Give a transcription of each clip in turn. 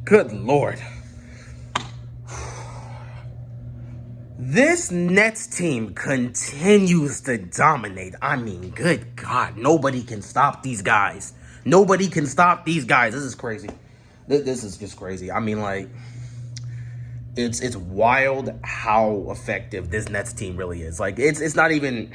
Good Lord. This Nets team continues to dominate. I mean, good God. Nobody can stop these guys. Nobody can stop these guys. This is crazy. This is just crazy. I mean, like, it's wild how effective this Nets team really is. Like, it's not even...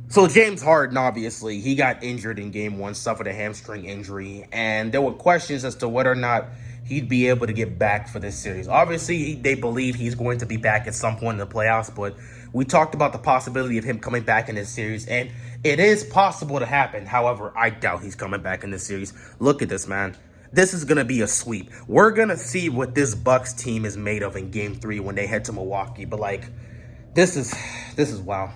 So James Harden, obviously, he got injured in game one, suffered a hamstring injury, and there were questions as to whether or not he'd be able to get back for this series. Obviously, they believe he's going to be back at some point in the playoffs, but we talked about the possibility of him coming back in this series, and it is possible to happen. However, I doubt he's coming back in this series. Look at this, man. This is going to be a sweep. We're going to see what this Bucks team is made of in game three when they head to Milwaukee, but, like, this is wow.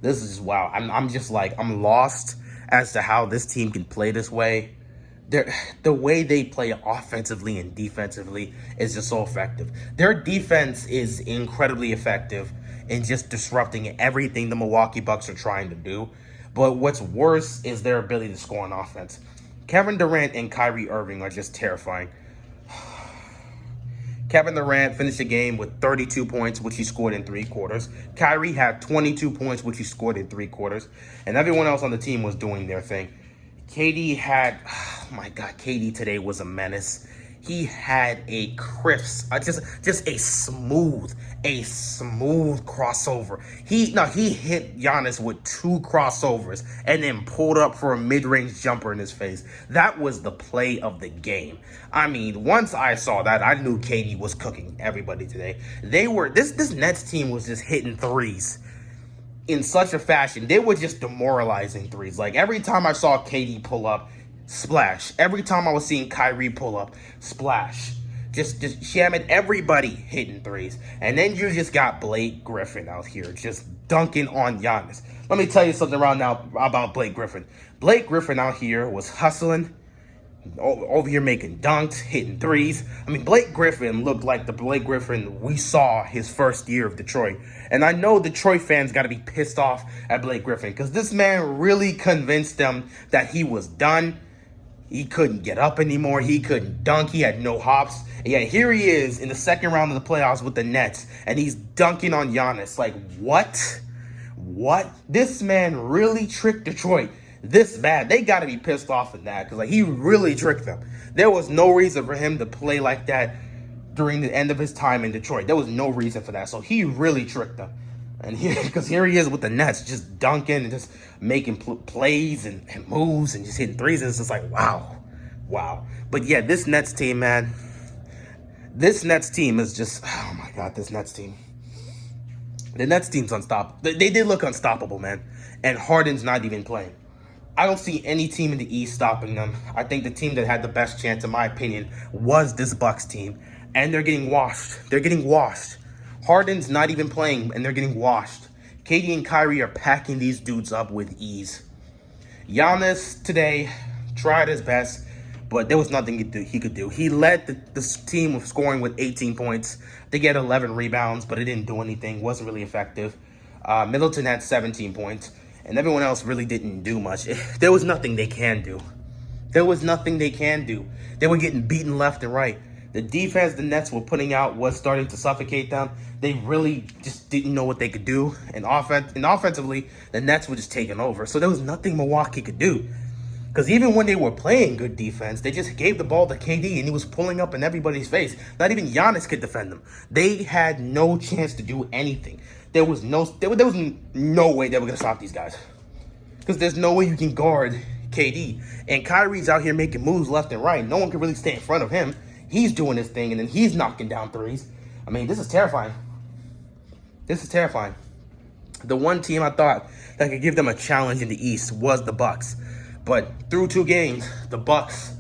This is wow. I'm just like, I'm lost as to how this team can play this way. The way they play offensively and defensively is just so effective. Their defense is incredibly effective in just disrupting everything the Milwaukee Bucks are trying to do. But what's worse is their ability to score on offense. Kevin Durant and Kyrie Irving are just terrifying. Kevin Durant finished the game with 32 points, which he scored in 3 quarters. Kyrie had 22 points, which he scored in 3 quarters. And everyone else on the team was doing their thing. KD had, oh my God, KD today was a menace. He had a crisp, just a smooth crossover. He hit Giannis with 2 crossovers and then pulled up for a mid-range jumper in his face. That was the play of the game. I mean, once I saw that, I knew KD was cooking everybody today. This Nets team was just hitting threes in such a fashion. They were just demoralizing threes. Like, every time I saw KD pull up, splash. Every time I was seeing Kyrie pull up, splash. Just shamming everybody hitting threes. And then you just got Blake Griffin out here just dunking on Giannis. Let me tell you something right now about Blake Griffin. Blake Griffin out here was hustling, over here making dunks, hitting threes. I mean, Blake Griffin looked like the Blake Griffin we saw his first year of Detroit. And I know Detroit fans got to be pissed off at Blake Griffin because this man really convinced them that he was done. He couldn't get up anymore. He couldn't dunk. He had no hops. And yet here he is in the second round of the playoffs with the Nets, and he's dunking on Giannis. Like, what? What? This man really tricked Detroit this bad. They got to be pissed off at that because, like, he really tricked them. There was no reason for him to play like that during the end of his time in Detroit. There was no reason for that. So he really tricked them. And because here he is with the Nets, just dunking and just making plays and moves and just hitting threes. And it's just like, wow. But yeah, this Nets team, man, this Nets team is just, oh my God, this Nets team. The Nets team's unstoppable. They did look unstoppable, man. And Harden's not even playing. I don't see any team in the East stopping them. I think the team that had the best chance, in my opinion, was this Bucks team. And they're getting washed. Harden's not even playing, and they're getting washed. KD and Kyrie are packing these dudes up with ease. Giannis today tried his best, but there was nothing he could do. He led the team of scoring with 18 points. They get 11 rebounds, but it didn't do anything. Wasn't really effective. Middleton had 17 points, and everyone else really didn't do much. There was nothing they can do. They were getting beaten left and right. The defense the Nets were putting out was starting to suffocate them. They really just didn't know what they could do. And offensively, the Nets were just taking over. So there was nothing Milwaukee could do. Because even when they were playing good defense, they just gave the ball to KD and he was pulling up in everybody's face. Not even Giannis could defend them. They had no chance to do anything. There was no way they were going to stop these guys. Because there's no way you can guard KD. And Kyrie's out here making moves left and right. No one can really stay in front of him. He's doing his thing, and then he's knocking down threes. I mean, this is terrifying. The one team I thought that could give them a challenge in the East was the Bucks. But through 2 games, the Bucks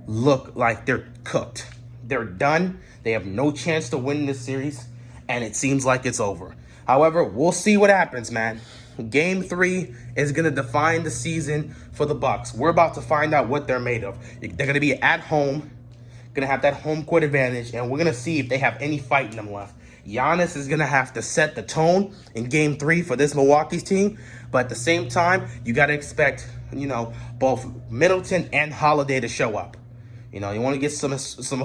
look like they're cooked. They're done. They have no chance to win this series, and it seems like it's over. However, we'll see what happens, man. Game 3 is going to define the season for the Bucks. We're about to find out what they're made of. They're going to be at home. Going to have that home court advantage, and we're going to see if they have any fight in them left. Giannis is going to have to set the tone in Game 3 for this Milwaukee's team, but at the same time, you got to expect, both Middleton and Holiday to show up. You know, you want to get some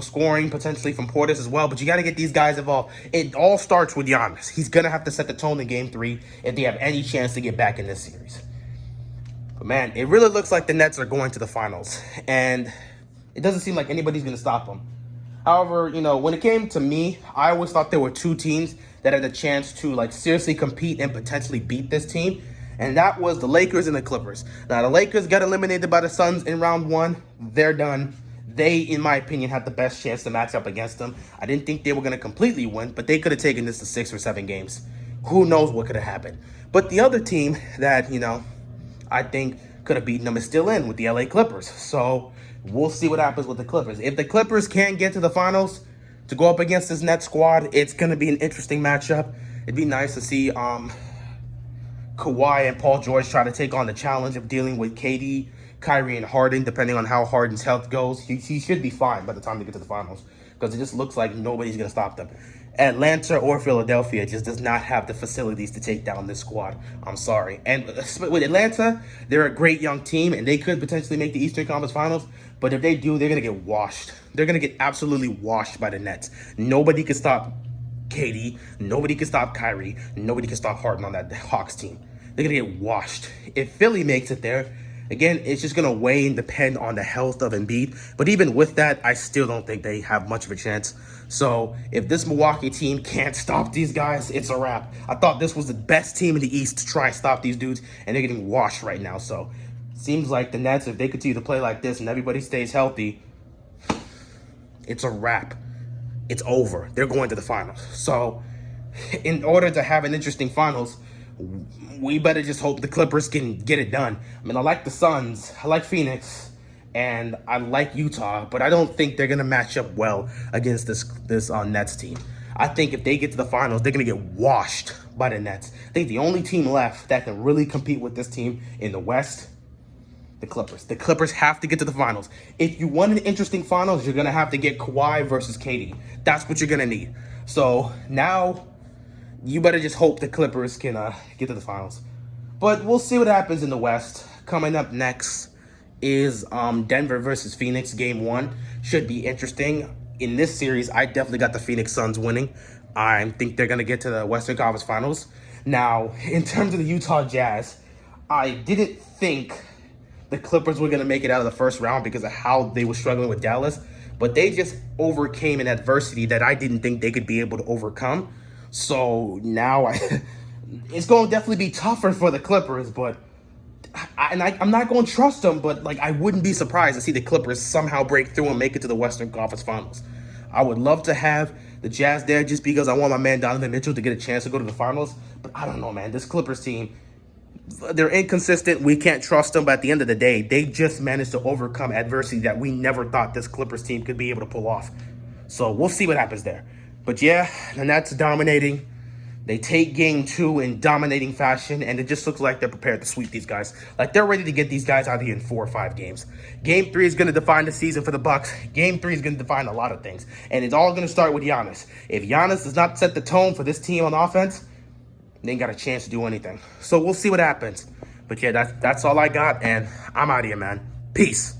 scoring potentially from Portis as well, but you got to get these guys involved. It all starts with Giannis. He's going to have to set the tone in Game 3 if they have any chance to get back in this series. But, man, it really looks like the Nets are going to the finals, and it doesn't seem like anybody's going to stop them. However, you know, when it came to me, I always thought there were two teams that had a chance to, like, seriously compete and potentially beat this team, and that was the Lakers and the Clippers. Now, the Lakers got eliminated by the Suns in round 1. They're done. They, in my opinion, had the best chance to match up against them. I didn't think they were going to completely win, but they could have taken this to 6 or 7 games. Who knows what could have happened. But the other team that, you know, I think could have beaten them is still in with the LA Clippers. So we'll see what happens with the Clippers. If the Clippers can't get to the finals to go up against this Nets squad, it's going to be an interesting matchup. It'd be nice to see Kawhi and Paul George try to take on the challenge of dealing with KD, Kyrie, and Harden, depending on how Harden's health goes. He should be fine by the time they get to the finals because it just looks like nobody's going to stop them. Atlanta or Philadelphia just does not have the facilities to take down this squad. I'm sorry. And with Atlanta, they're a great young team, and they could potentially make the Eastern Conference Finals. But if they do, they're going to get washed. They're going to get absolutely washed by the Nets. Nobody can stop KD. Nobody can stop Kyrie. Nobody can stop Harden on that Hawks team. They're going to get washed. If Philly makes it there, again, it's just going to weigh and depend on the health of Embiid. But even with that, I still don't think they have much of a chance. So if this Milwaukee team can't stop these guys, it's a wrap. I thought this was the best team in the East to try and stop these dudes, and they're getting washed right now. So seems like the Nets, if they continue to play like this and everybody stays healthy, it's a wrap. It's over. They're going to the finals. So in order to have an interesting finals, we better just hope the Clippers can get it done. I mean, I like the Suns, I like Phoenix, and I like Utah, but I don't think they're going to match up well against this Nets team. I think if they get to the finals, they're going to get washed by the Nets. I think the only team left that can really compete with this team in the West, the Clippers. The Clippers have to get to the finals. If you want an interesting finals, you're going to have to get Kawhi versus KD. That's what you're going to need. So now you better just hope the Clippers can get to the finals. But we'll see what happens in the West. Coming up next is Denver versus Phoenix. Game 1 should be interesting. In this series, I definitely got the Phoenix Suns winning. I think they're going to get to the Western Conference Finals. Now, in terms of the Utah Jazz, I didn't think the Clippers were going to make it out of the first round because of how they were struggling with Dallas. But they just overcame an adversity that I didn't think they could be able to overcome. So now it's going to definitely be tougher for the Clippers, but I'm not going to trust them, but like I wouldn't be surprised to see the Clippers somehow break through and make it to the Western Conference Finals. I would love to have the Jazz there just because I want my man Donovan Mitchell to get a chance to go to the finals, but I don't know, man. This Clippers team, they're inconsistent. We can't trust them, but at the end of the day, they just managed to overcome adversity that we never thought this Clippers team could be able to pull off. So we'll see what happens there. But yeah, the Nets dominating. They take game 2 in dominating fashion, and it just looks like they're prepared to sweep these guys. Like they're ready to get these guys out of here in 4 or 5 games. Game 3 is going to define the season for the Bucks. Game 3 is going to define a lot of things, and it's all going to start with Giannis. If Giannis does not set the tone for this team on offense, they ain't got a chance to do anything. So we'll see what happens. But yeah, that's all I got, and I'm out of here, man. Peace.